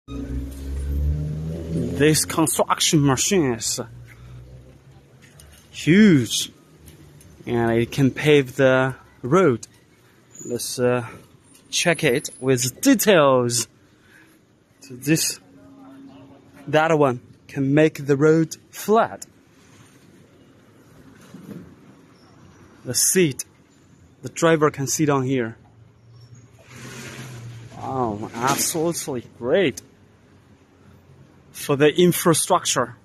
This construction machine is huge, and it can pave the road. Let's check it with details. So that one can make the road flat. The seat, the driver can sit on here. Wow, absolutely great for the infrastructure.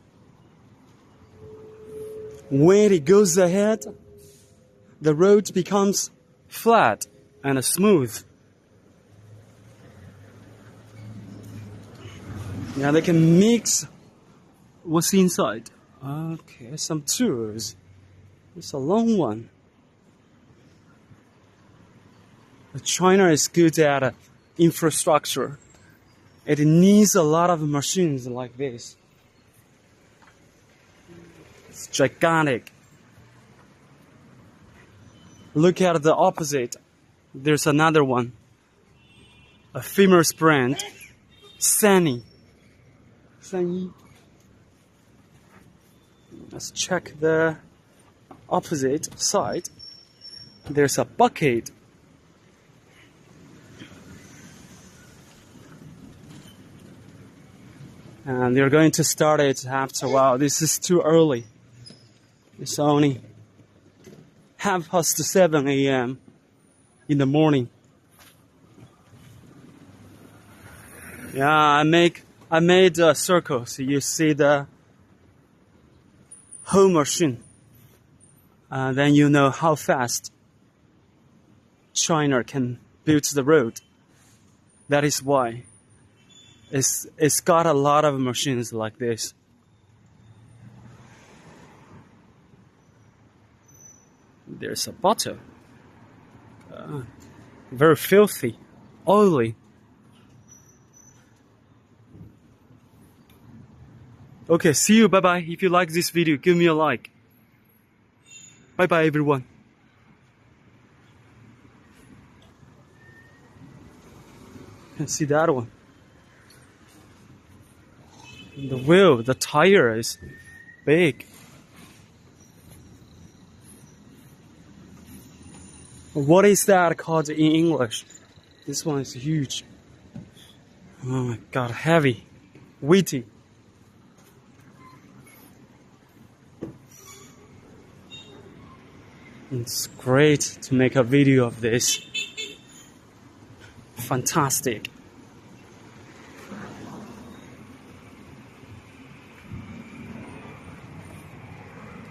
When it goes ahead, the road becomes flat and smooth. Now they can mix what's inside. Okay, some tools. It's a long one. China is good at infrastructure. It needs a lot of machines like this. It's gigantic. Look at the opposite. There's another one. A famous brand, Sanyi. Let's check the opposite side. There's a bucket. And they're going to start it after a while. This is too early. It's only 7:30 a.m. in the morning. Yeah, I made a circle so you see the whole machine. Then you know how fast China can build the road. That is why it's got a lot of machines like this. There's a bottle. Very filthy, oily. Okay, see you. Bye bye. If you like this video, give me a like. Bye bye, everyone. You can see that one. The wheel, the tire is big. What is that called in English? This one is huge. Oh my god, heavy, weighty. It's great to make a video of this. Fantastic.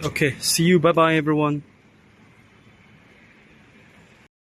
Okay, see you. Bye bye, everyone.